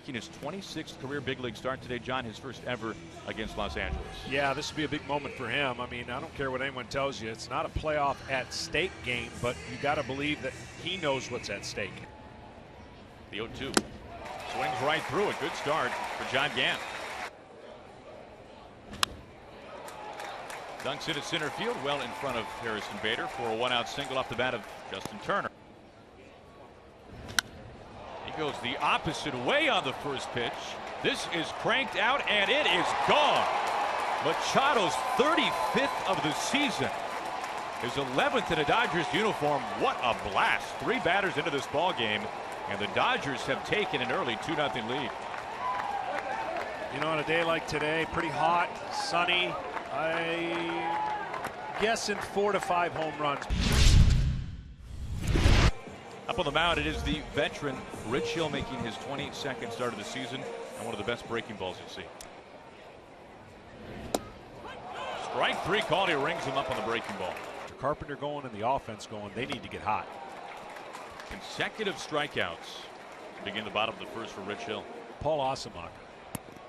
making his 26th career big league start today. John, his first ever against Los Angeles. Yeah, this would be a big moment for him. I mean, I don't care what anyone tells you. It's not a playoff at stake game, but you got to believe that he knows what's at stake. The 0-2. Swings right through it. Good start for John Gant. Dunks into center field, well in front of Harrison Bader for a one-out single off the bat of Justin Turner. He goes the opposite way on the first pitch. This is cranked out and it is gone. Machado's 35th of the season. His 11th in a Dodgers uniform. What a blast. 3 batters into this ball game, and the Dodgers have taken an early 2-0 lead. You know, on a day like today, pretty hot, sunny, I guessing 4 to 5 home runs. Up on the mound, it is the veteran Rich Hill making his 22nd start of the season, and one of the best breaking balls you'll see. Strike 3 called. He rings him up on the breaking ball. Carpenter going and the offense going. They need to get hot. Consecutive strikeouts begin the bottom of the first for Rich Hill. Paul Osamacher,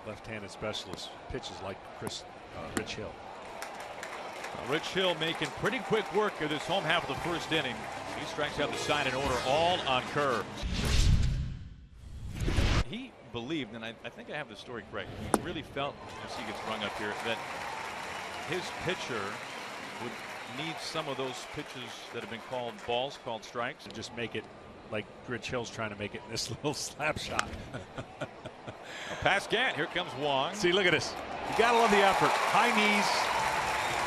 left-handed specialist, pitches like Rich Hill. Rich Hill making pretty quick work of this home half of the first inning. He strikes out the sign in order, all on curves. He believed, and I think I have the story correct, he really felt, as he gets rung up here, that his pitcher would need some of those pitches that have been called balls, called strikes. And just make it like Rich Hill's trying to make it in this little slap shot. Past Gant, here comes Wong. See, look at this. You gotta love the effort. High knees,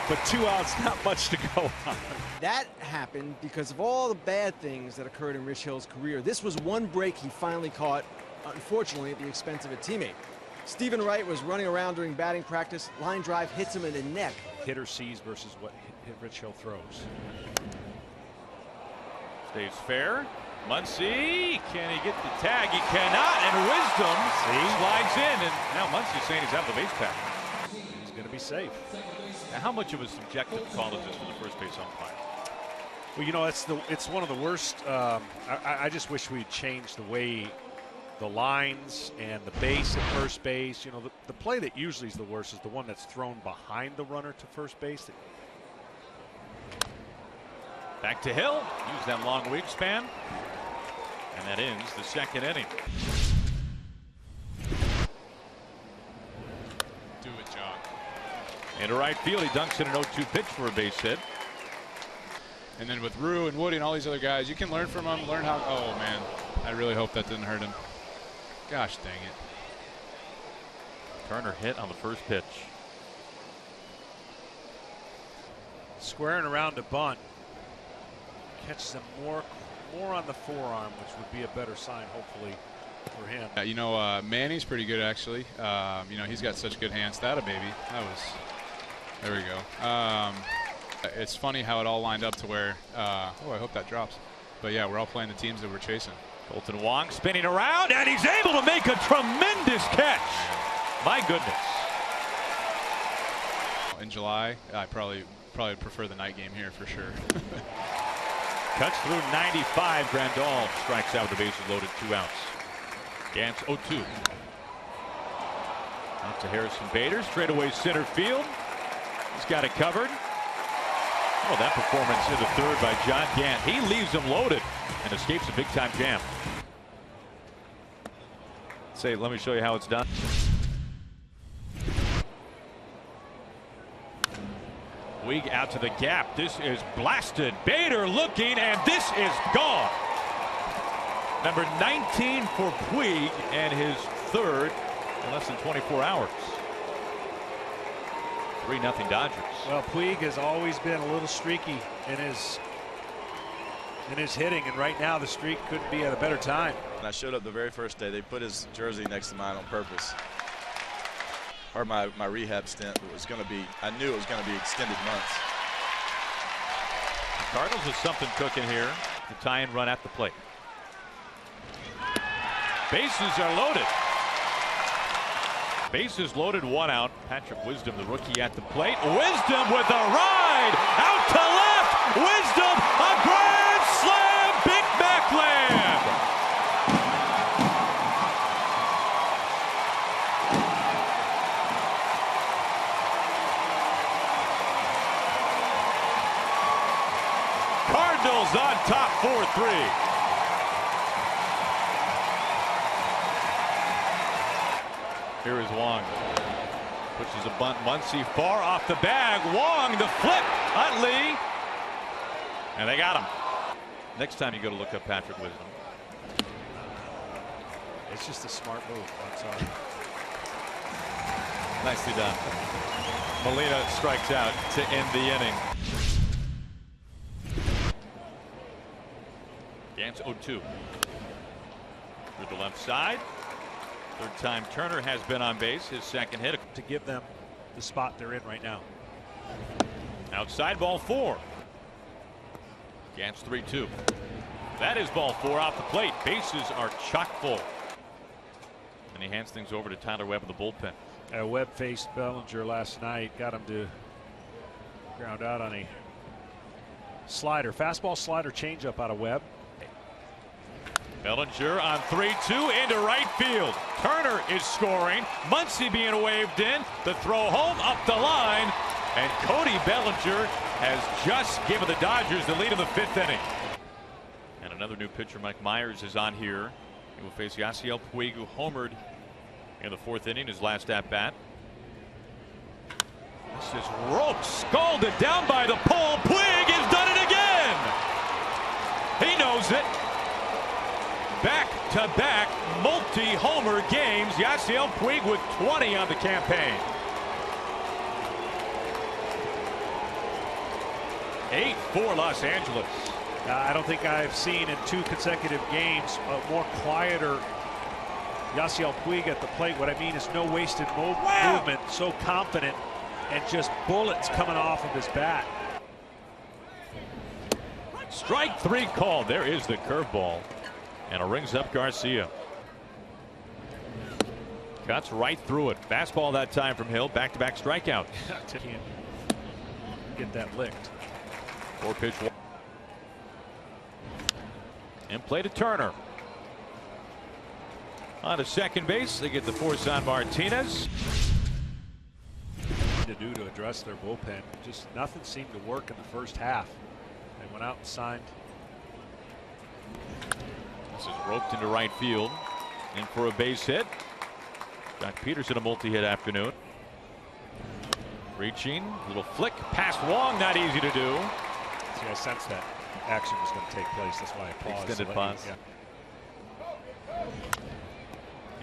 but 2 outs, not much to go on. That happened because of all the bad things that occurred in Rich Hill's career. This was one break he finally caught, unfortunately, at the expense of a teammate. Stephen Wright was running around during batting practice. Line drive hits him in the neck. Hitter sees versus what Rich Hill throws. Stays fair. Muncy, can he get the tag? He cannot, and Wisdom slides in, and now Muncy's saying he's out of the base path. He's going to be safe. Now, how much of a subjective call is this for the first base umpire? Well, you know, it's one of the worst. I just wish we'd changed the way the lines and the base at first base. You know, the play that usually is the worst is the one that's thrown behind the runner to first base. Back to Hill. Use that long wingspan. And that ends the second inning. Do it, John. Into right field, he dunks in an 0-2 pitch for a base hit. And then with Rue and Woody and all these other guys, you can learn from them, learn how. Oh, man. I really hope that didn't hurt him. Gosh dang it. Turner hit on the first pitch. Squaring around to bunt. Catches him more on the forearm, which would be a better sign, hopefully, for him. You know, Manny's pretty good, actually. You know, he's got such good hands. That a baby. That was. There we go. It's funny how it all lined up to where. Oh, I hope that drops. But yeah, we're all playing the teams that we're chasing. Colton Wong spinning around, and he's able to make a tremendous catch. My goodness. In July, I probably prefer the night game here for sure. Cuts through 95. Grandal strikes out with the bases loaded, 2 outs. Gant's 0-2. Out to Harrison Bader, straightaway center field. He's got it covered. Oh, that performance in the third by John Gant. He leaves him loaded and escapes a big-time jam. Let me show you how it's done. Puig out to the gap. This is blasted. Bader looking, and this is gone. Number 19 for Puig, and his third in less than 24 hours. 3-0 Dodgers. Well, Puig has always been a little streaky in his hitting, and right now the streak couldn't be at a better time. When I showed up the very first day, they put his jersey next to mine on purpose. Or my rehab stint was going to be, I knew it was going to be extended months. The Cardinals with something cooking here. The tie-in run at the plate. Bases are loaded. Bases loaded, 1 out. Patrick Wisdom, the rookie, at the plate. Wisdom with a ride out to left. Wisdom, a grand slam, Big Backland. top 4-3. Here is Wong. Pushes a bunt. Muncy far off the bag. Wong, the flip. Utley. And they got him. Next time you go to look up Patrick Wisdom. It's just a smart move. I'm sorry. Nicely done. Molina strikes out to end the inning. Gantz 0-2. Through the left side. Third time Turner has been on base. His second hit. To give them the spot they're in right now. Outside, ball 4. Gantz 3-2. That is ball 4 off the plate. Bases are chock full. And he hands things over to Tyler Webb of the bullpen. Webb faced Bellinger last night. Got him to ground out on a slider. Fastball, slider, changeup out of Webb. Bellinger on 3-2 into right field. Turner is scoring. Muncy being waved in. The throw home up the line. And Cody Bellinger has just given the Dodgers the lead in the 5th inning. And another new pitcher, Mike Myers, is on here. He will face Yasiel Puig, who homered in the 4th inning, his last at bat. This is roped, scalded down by the pole. Puig has done it again. He knows it. Back-to-back multi-homer games. Yasiel Puig with 20 on the campaign. 8-4 Los Angeles. I don't think I've seen in 2 consecutive games a more quieter Yasiel Puig at the plate. What I mean is no wasted movement, so confident, and just bullets coming off of his bat. Strike 3 called. There is the curveball. And it rings up Garcia. Cuts right through it. Fastball that time from Hill. Back-to-back strikeout. Can't get that licked. 4-pitch. In play to Turner. On to second base. They get the force on Martinez. To do to address their bullpen. Just nothing seemed to work in the first half. They went out and signed. This is roped into right field. In for a base hit. Jock Peterson a multi-hit afternoon. Reaching. Little flick past Wong. Not easy to do. See, I sensed that action was going to take place. That's why I paused. Extended pause. Yeah.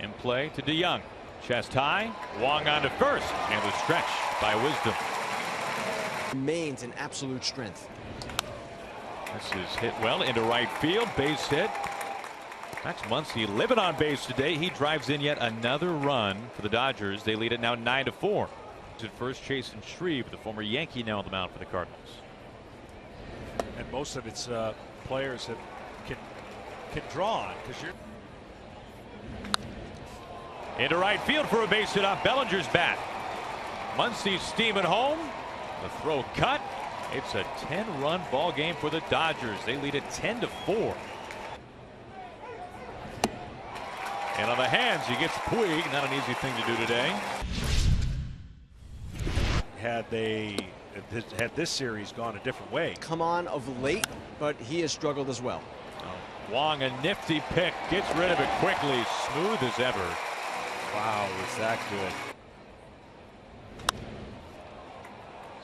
In play to DeYoung. Chest high. Wong on to first. And the stretch by Wisdom. Remains in absolute strength. This is hit well into right field. Base hit. Max Muncy living on base today. He drives in yet another run for the Dodgers. They lead it now 9-4. At first, Chasen Shreve, the former Yankee, now on the mound for the Cardinals. And most of its players that can draw on, because you're into right field for a base hit off Bellinger's bat. Muncy steaming home. The throw cut. It's a 10-run ball game for the Dodgers. They lead it 10-4. And on the hands, he gets Puig. Not an easy thing to do today. Had this series gone a different way. Come on of late, but he has struggled as well. Wong, a nifty pick, gets rid of it quickly, smooth as ever. Wow, was that good.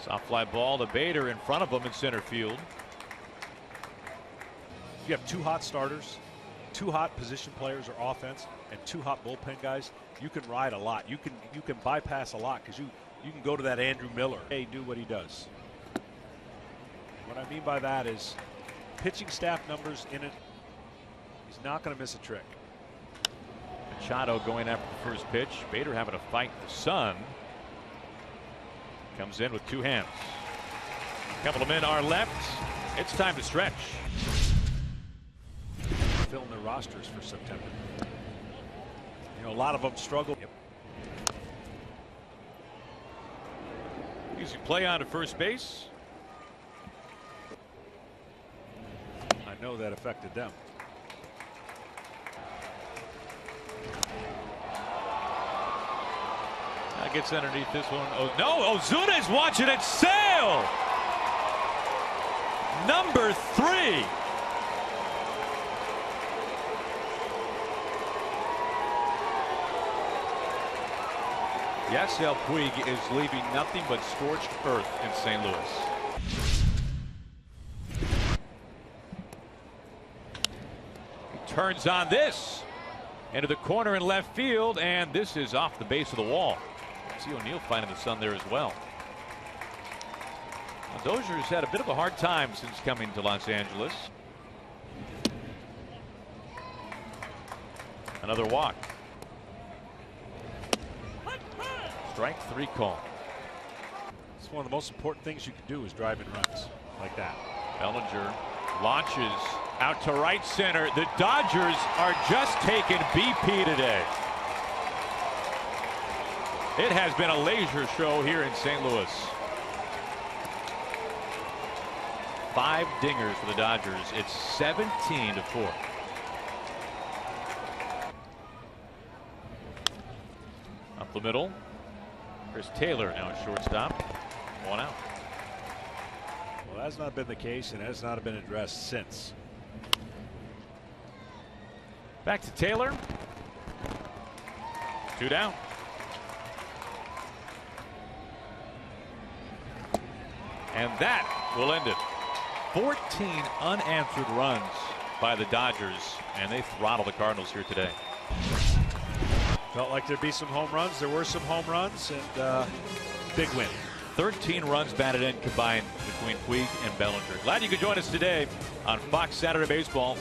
Soft fly ball to Bader in front of him in center field. You have 2 hot starters, 2 hot position players or offense, and 2 hot bullpen guys. You can ride a lot. You can bypass a lot because you can go to that Andrew Miller. Hey, do what he does. What I mean by that is pitching staff numbers in it. He's not going to miss a trick. Machado going after the first pitch. Bader having a fight the sun. Comes in with 2 hands. A couple of men are left. It's time to stretch. Filling their rosters for September. You know, a lot of them struggle. Yep. Easy play on to first base. I know that affected them. That gets underneath this one. Oh, no, Ozuna is watching it sail. Number 3. Yasiel Puig is leaving nothing but scorched earth in St. Louis. He turns on this into the corner in left field, and this is off the base of the wall. See O'Neill finding the sun there as well. Now, Dozier's had a bit of a hard time since coming to Los Angeles. Another walk. Strike 3 call. It's one of the most important things you can do is drive in runs like that. Bellinger launches out to right center. The Dodgers are just taking BP today. It has been a laser show here in St. Louis. 5 dingers for the Dodgers. It's 17-4. Up the middle. Chris Taylor now at shortstop. 1 out. Well, that's not been the case and has not been addressed since. Back to Taylor. 2 down. And that will end it. 14 unanswered runs by the Dodgers, and they throttle the Cardinals here today. Felt like there'd be some home runs. There were some home runs, and big win. 13 runs batted in combined between Puig and Bellinger. Glad you could join us today on Fox Saturday Baseball.